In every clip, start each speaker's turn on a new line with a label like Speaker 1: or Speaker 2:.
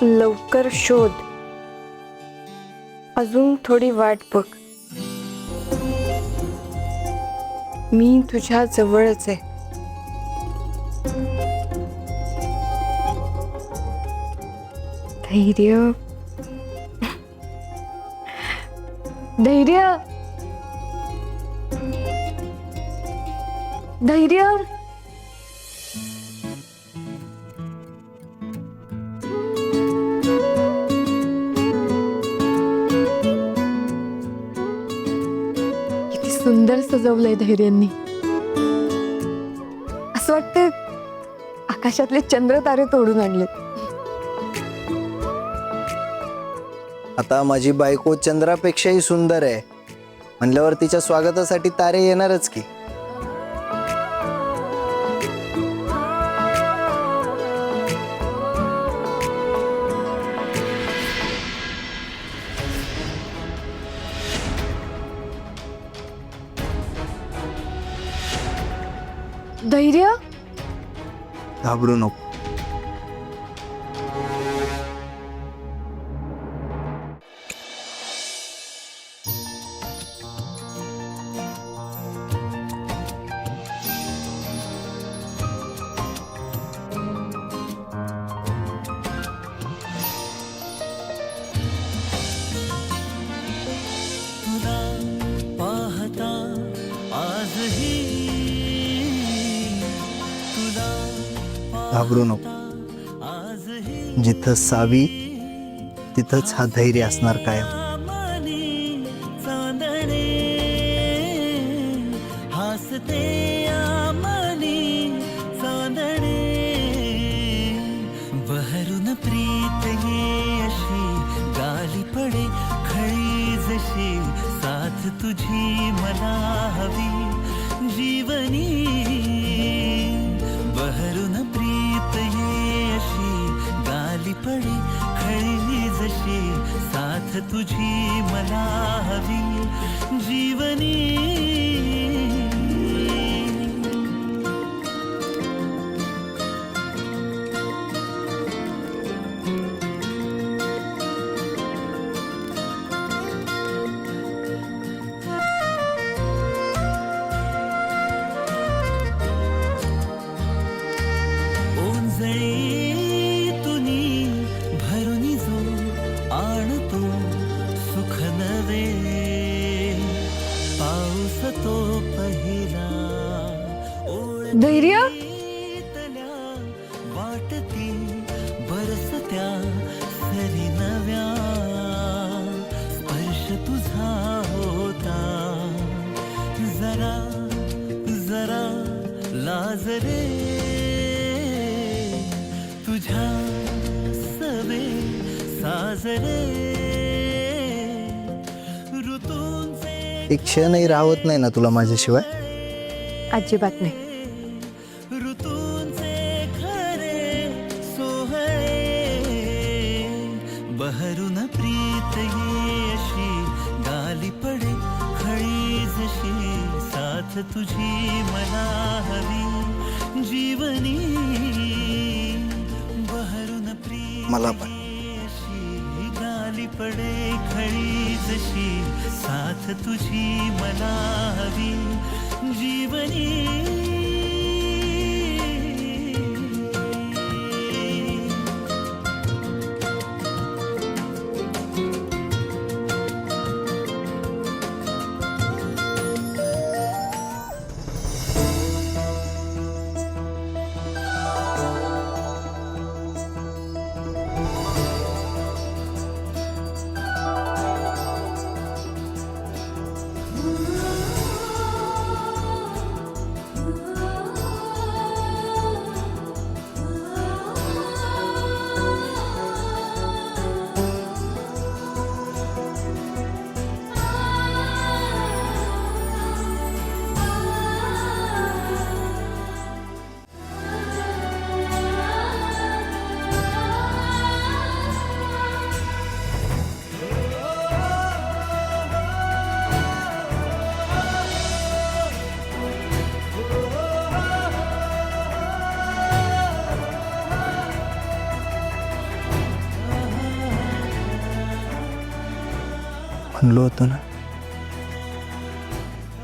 Speaker 1: लवकर शोध. अजून थोडी वाट बघ. मी तुझ्या जवळच आहे. धैर्य धैर्य धैर्य. किती सुंदर सजवलंय धैर्यांनी. असं वाटतं आकाशातले चंद्र तारे तोडून आणले.
Speaker 2: आता माझी बायको चंद्रापेक्षाही सुंदर आहे म्हणल्यावर तिच्या स्वागतासाठी तारे येणारच की.
Speaker 1: धैर्य
Speaker 2: घाबरू नको.
Speaker 3: तुला पाहता आजही तुला
Speaker 2: घाबरू नको.
Speaker 3: आजही
Speaker 2: जिथं सावी तिथंच हा धैर्य असणार कायम.
Speaker 3: मनी चांदणे हसते मनी चांदणे बहरून प्रीत ये अशी गाली पडे खळी जशी साथ तुझी मला हवी जीवनी बहरून प्रीत ये अशी गाली पडे खळी जशी साथ तुझी मला हवी जीवनी. ओंजळी तुनी भरुनी जो आणतो सुख नवे पाऊस तो पहिला
Speaker 1: धैर्य
Speaker 3: ओळखीतल्या वाटती बरसत्या सरी नव्या स्पर्श तुझा होता जरा जरा लाजरे तुझ्या सवे साजरे ऋतूंचे
Speaker 2: एक क्षणही राहत नाही ना तुला माझ्याशिवाय.
Speaker 1: अजिबात नाही.
Speaker 3: ऋतूंचे खरे सोहळे बहरून प्रीत ये अशी गाली पडे खळी जशी साथ तुझी मला हवी जीवनी बहरून प्रीत
Speaker 2: मला पण.
Speaker 3: अशी गाली पडे खळी जशी साथ तुझी मला हवी जीवनी.
Speaker 2: म्हणलो होतो ना,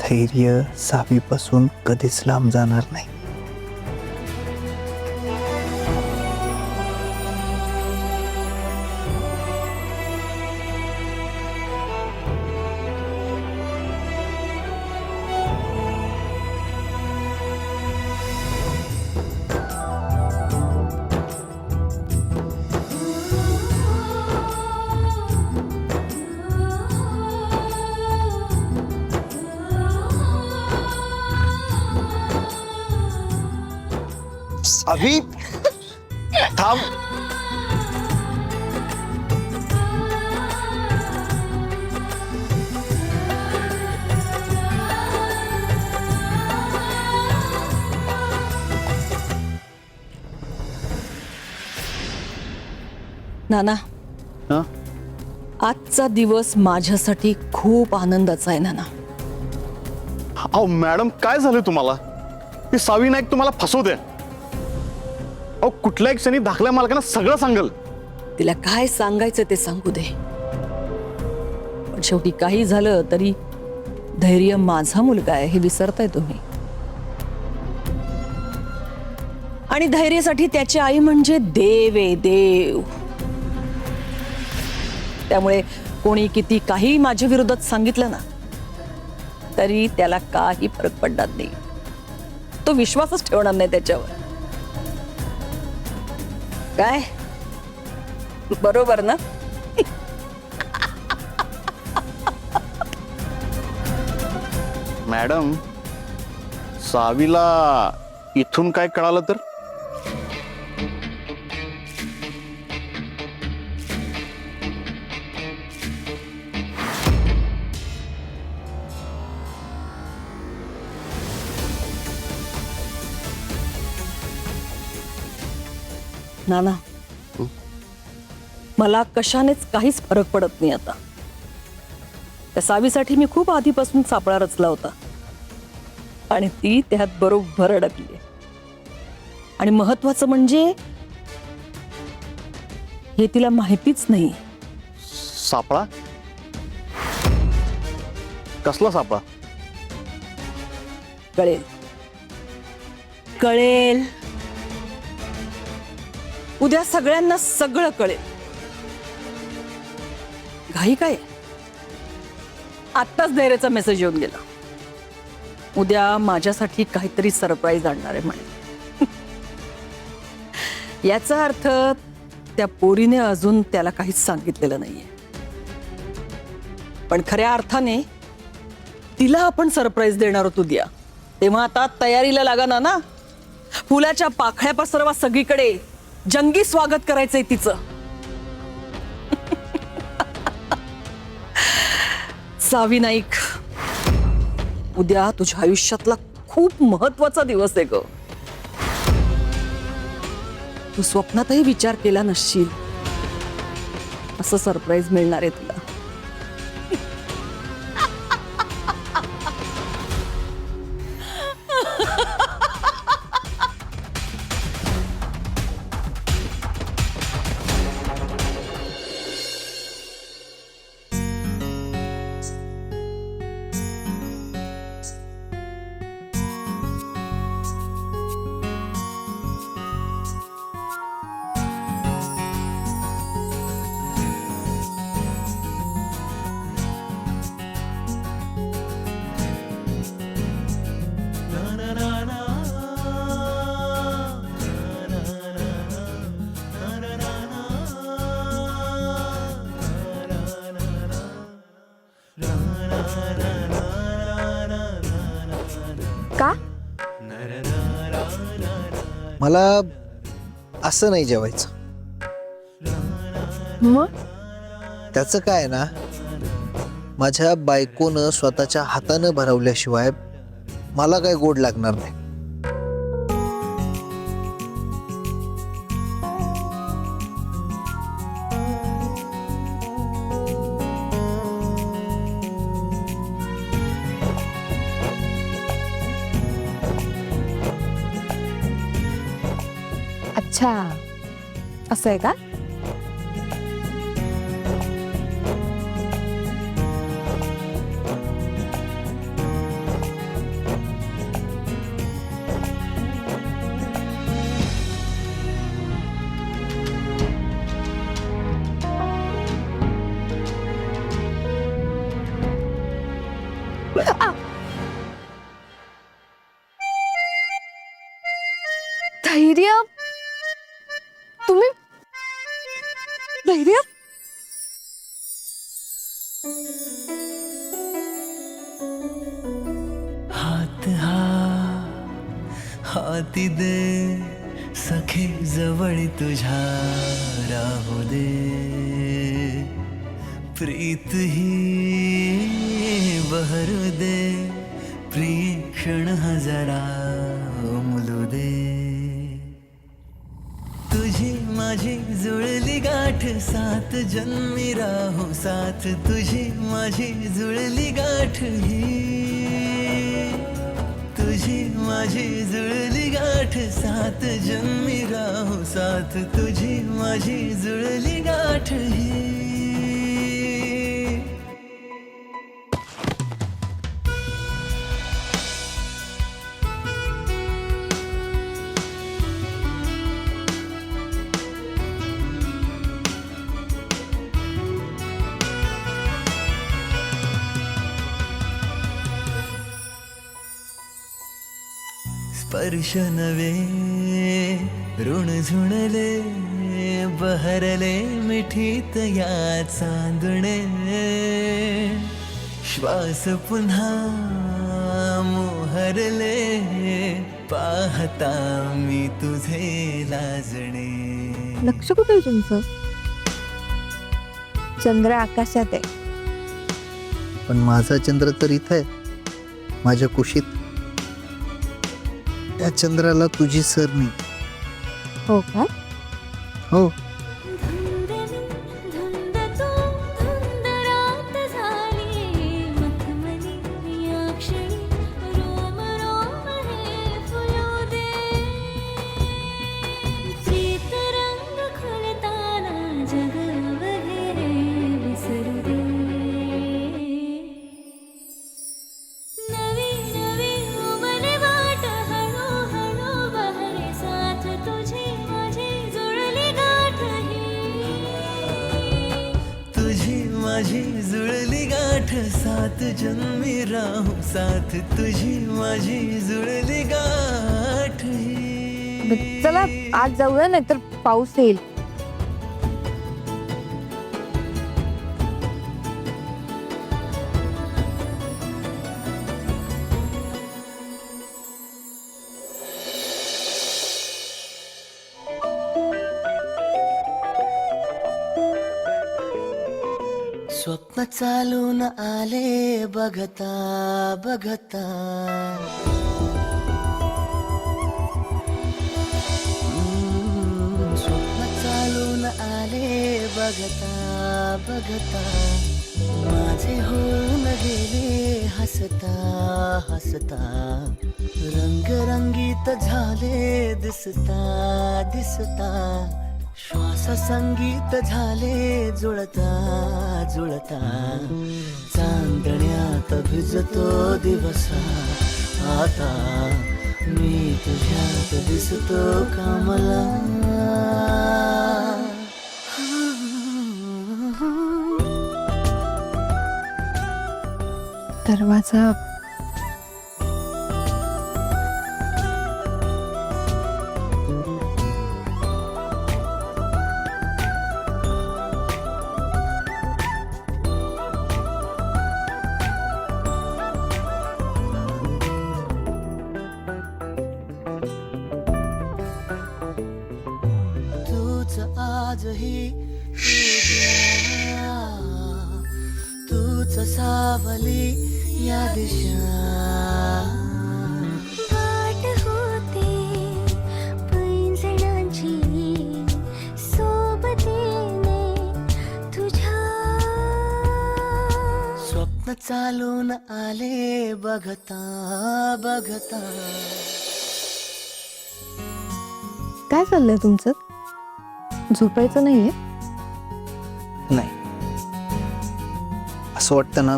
Speaker 2: धैर्य सावीपासून कधीच लांब जाणार नाही. सावी थांब.
Speaker 4: नाना,
Speaker 5: हं?
Speaker 4: आजचा दिवस माझ्यासाठी खूप आनंदाचा आहे नाना.
Speaker 5: अहो मॅडम, काय झालं तुम्हाला? ती सावी नाईक तुम्हाला फसवते. अहो कुठल्या क्षणी दाखल्या मालकांना सगळं सांगल.
Speaker 4: तिला काय सांगायचं ते सांगू दे, पण शेवटी काही झालं तरी धैर्य माझा मुलगा आहे हे विसरताय तुम्ही. आणि धैर्यासाठी त्याची आई म्हणजे देव आहे, देव. त्यामुळे कोणी किती काही माझ्या विरोधात सांगितलं ना तरी त्याला काही फरक पडणार नाही. तो विश्वासच ठेवणार नाही त्याच्यावर. काय बरोबर ना?
Speaker 5: मॅडम, सावीला इथून काय कळालं तर?
Speaker 4: नाना, मला कशानेच काहीच फरक पडत नाही आता. त्या सावीसाठी मी खूप आधीपासून सापळा रचला होता आणि ती त्यात बरोबर अडकली. आणि महत्वाचं म्हणजे हे तिला माहितीच नाही.
Speaker 5: सापळा? कसला सापळा?
Speaker 4: कळेल कळेल उद्या सगळ्यांना सगळं कळेल. घाई काय? आत्ताच धैर्याचा मेसेज येऊन गेला. उद्या माझ्यासाठी काहीतरी सरप्राईज आणणार आहे म्हणे. याचा अर्थ त्या पोरीने अजून त्याला काहीच सांगितलेलं नाहीये. पण खऱ्या अर्थाने तिला आपण सरप्राईज देणार होतो उद्या. तेव्हा आता तयारीला लागा ना. फुलाच्या पाकळ्या पसरवा सगळीकडे. जंगी स्वागत करायचंय तिचं. सावी नाईक, उद्या तुझ्या आयुष्यातला खूप महत्वाचा दिवस आहे ग. तू स्वप्नातही विचार केला नसशील असं सरप्राईज मिळणार आहे तुला.
Speaker 1: का?
Speaker 2: मला असं नाही जेवायचं.
Speaker 1: मग
Speaker 2: त्याचं काय ना, माझ्या बायकोनं स्वतःच्या हातानं भरवल्याशिवाय मला काय गोड लागणार नाही.
Speaker 1: अच्छा, असं आहे का? धैर्य तुम्ही धैर्य
Speaker 3: हात हाती दे सखे जवळ तुझ्या राहू दे प्रीत ही बहरू दे प्रिय क्षण हजारा उमलू दे तुझी माझी जुळली गाठ सात जन्मी राहू साथ तुझी माझी जुळली गाठ ही तुझी माझी जुळली गाठ सात जन्मी राहू साथ तुझी माझी जुळली गाठ ही स्पर्श नवे ऋण झुणले बहरले मिठीत या चांदणे श्वास पुन्हा मोहरले पाहता मी तुझे लाजणे
Speaker 1: लक्ष कुठे आहे तुमचं चंद्र आकाशात आहे
Speaker 2: पण माझा चंद्र तर इथं आहे माझ्या कुशीत त्या चंद्राला तुझी सर नाही
Speaker 1: हो का
Speaker 2: हो
Speaker 3: माझी जुळली गाठ सात जन्मी राहू साथ तुझी माझी जुळली गाठ ही.
Speaker 1: चला आज जाऊया नाहीतर पाऊस येईल
Speaker 3: स्वप्न चालून आले बघता बघता स्वप्न चालून आले बघता बघता माझे होऊन गेले हसता हसता रंगरंगीत झाले दिसता दिसता श्वास संगीत झाले जुळता जुळता चांदण्यात भिजतो दिवसा आता मी तुझ्यात दिसतो कमला
Speaker 1: दरवाजा
Speaker 3: आजही तूच सावली या दिशा
Speaker 6: वाट होते पैंजणांची सोबतीने तुझ्या
Speaker 3: स्वप्न चालून आले बघता बघता
Speaker 1: काय चाललंय तुमचं झोपायचं नाहीये
Speaker 2: नाही असं वाटतं ना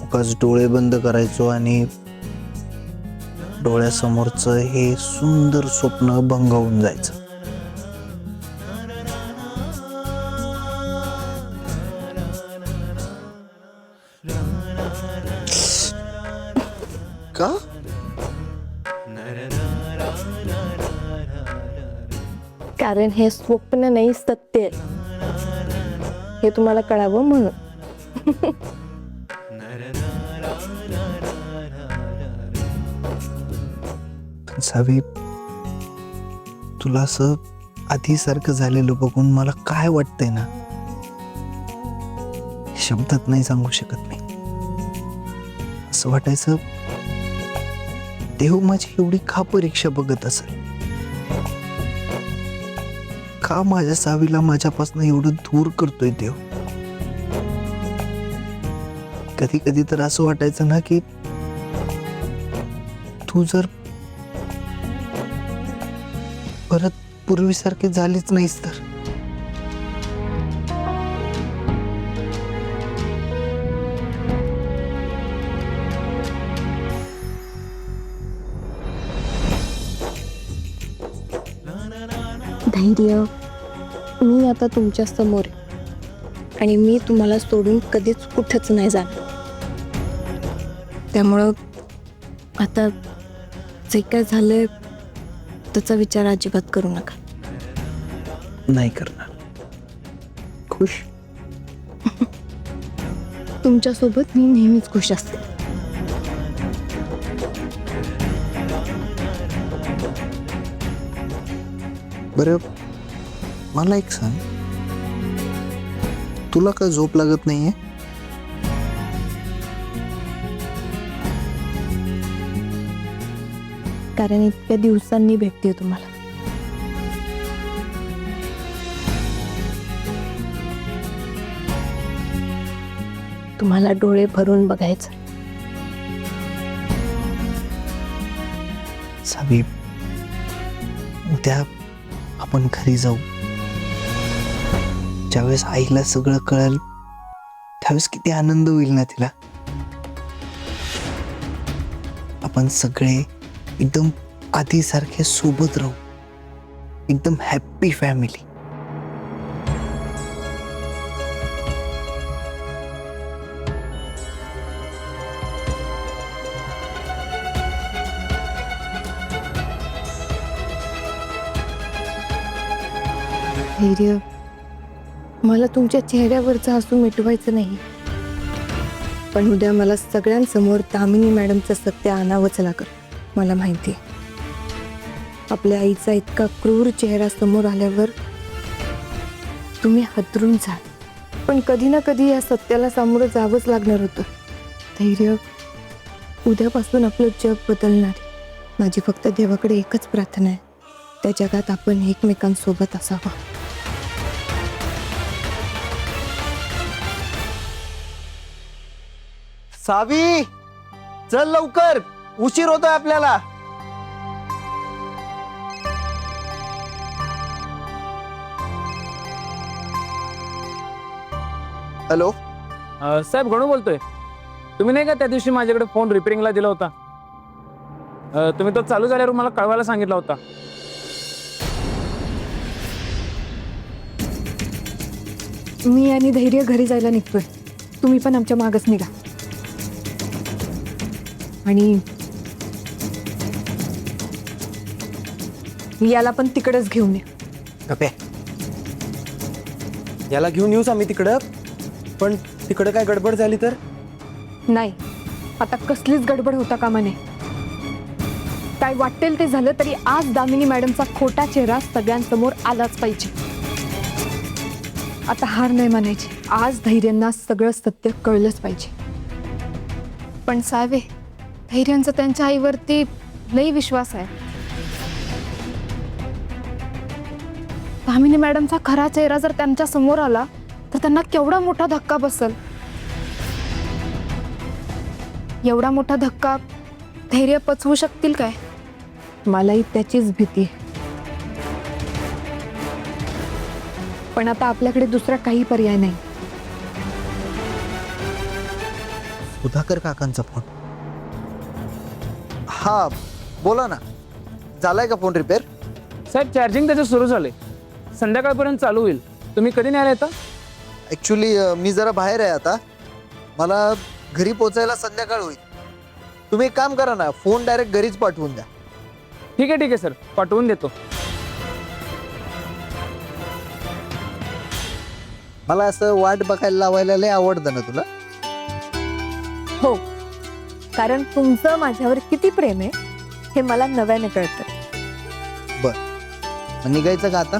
Speaker 2: उगाच डोळे बंद करायचो आणि डोळ्यासमोरचं हे सुंदर स्वप्न भंगावून जायचं का
Speaker 1: कारण हे स्वप्न नाही, सत्य आहे. हे तुम्हाला कळावं म्हणून.
Speaker 2: सावी, तुला असं आधीसारखं झालेलं बघून मला काय वाटतंय ना, शब्दात नाही सांगू शकत मी. असं वाटायचं देव माझी एवढी का परीक्षा बघत असेल, का माझ्या सावीला माझ्यापासून एवढं दूर करतोय देव. कधी कधी तर असं वाटायचं ना की तू जर परत पूर्वीसारखे झालीच नाहीस तर.
Speaker 1: धैर्य, मी आता तुमच्या समोर आहे. आणि मी तुम्हाला सोडून कधीच कुठंच नाही जाणार. त्यामुळं आता जे काय झालंय त्याचा विचार अजिबात करू नका.
Speaker 2: नाही करणार. खुश.
Speaker 1: तुमच्यासोबत मी नेहमीच खुश असते.
Speaker 2: बरं, मला एक सांग, तुला का झोप लागत नाहीये?
Speaker 1: कारण इतक्या दिवसांनी भेटते तुम्हाला. तुम्हाला डोळे भरून बघायचं.
Speaker 2: सावी, उद्या आपण घरी जाऊ. ज्यावेळेस आईला सगळं कळेल त्यावेळेस किती आनंद होईल ना तिला. आपण सगळे एकदम आधीसारखे सोबत राहू, एकदम हॅप्पी फॅमिली.
Speaker 1: धैर्य, मला तुमच्या चेहऱ्यावरचं हसू मिटवायचं नाही, पण उद्या मला सगळ्यांसमोर दामिनी मॅडमचं सत्य आणावंच लागलं. मला माहिती आहे आपल्या आईचा इतका क्रूर चेहरा समोर आल्यावर तुम्ही हादरून जाल, पण कधी ना कधी या सत्याला सामोरं जावंच लागणार होतं. धैर्य, उद्यापासून आपलं जग बदलणार. माझी फक्त देवाकडे एकच प्रार्थना आहे, त्या जगात आपण एकमेकांसोबत असावं.
Speaker 2: सावी, चल लवकर, उशीर होतोय आपल्याला. हॅलो.
Speaker 7: साहेब, गणू बोलतोय. तुम्ही नाही का त्या दिवशी माझ्याकडे फोन रिपेअरिंगला दिला होता, तुम्ही तो चालू झाल्यावर मला कळवायला सांगितला होता.
Speaker 1: मी आणि धैर्य घरी जायला निघतोय. तुम्ही पण आमच्या मागच निघा. आणि याला पण तिकडेच घेऊन ये.
Speaker 8: गप्या, याला घेऊन येऊच आम्ही तिकडं, पण तिकडं काय गडबड झाली तर?
Speaker 1: नाही, आता कसलीच गडबड होता कामा नये. काय वाटेल ते झालं तरी आज दामिनी मॅडमचा खोटा चेहरा सगळ्यांसमोर आलाच पाहिजे. आता हार नाही मानायची. आज धैर्यांना सगळं सत्य कळलंच पाहिजे. पण सावे, धैर्यांचा त्यांच्या आईवरती लई विश्वास आहे. दामिनी मॅडमचा खरा चेहरा जर त्यांच्या समोर आला तर त्यांना केवढा मोठा धक्का बसल. एवढा मोठा धक्का धैर्य पचवू शकतील काय? मलाही त्याचीच भीती आहे. पण आता आपल्याकडे दुसरा काही पर्याय नाही.
Speaker 2: सुधाकर काकांचा फोन. हा, बोला ना. झालाय का फोन रिपेअर?
Speaker 7: साहेब, चार्जिंग त्याचं सुरू झाले, संध्याकाळपर्यंत चालू होईल. तुम्ही कधी न्यायला येता?
Speaker 2: ॲक्च्युली मी जरा बाहेर आहे आता, मला घरी पोचायला संध्याकाळ होईल. तुम्ही एक काम करा ना, फोन डायरेक्ट घरीच पाठवून द्या.
Speaker 7: ठीक आहे सर, पाठवून देतो.
Speaker 2: मला असं वाट बघायला लावायला लय आवडतं ना तुला.
Speaker 1: हो, कारण तुमचं माझ्यावर किती प्रेम आहे हे मला नव्याने कळतं.
Speaker 2: मग निघायचं का आता?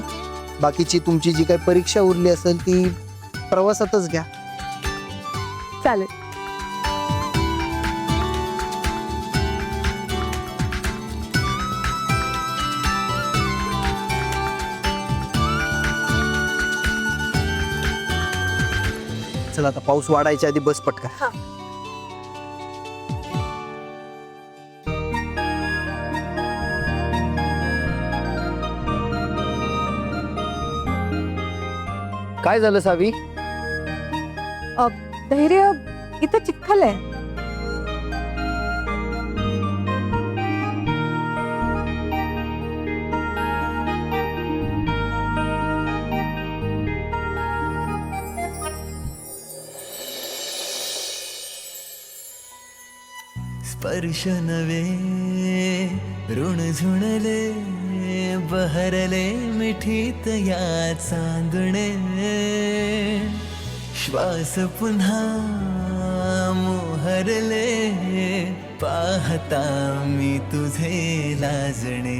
Speaker 2: बाकीची तुमची जी काही परीक्षा उरली असेल ती प्रवासातच घ्या.
Speaker 1: चालेल.
Speaker 2: चला आता पाऊस वाढायच्या आधी बस पटका.
Speaker 8: काय झालं सावी?
Speaker 1: धैर्य, इथं चिखल आहे.
Speaker 3: स्पर्श नवे ऋण झुणले बहरले मिठीत या चांदणे श्वास पुन्हा मोहरले पाहता मी तुझे लाजणे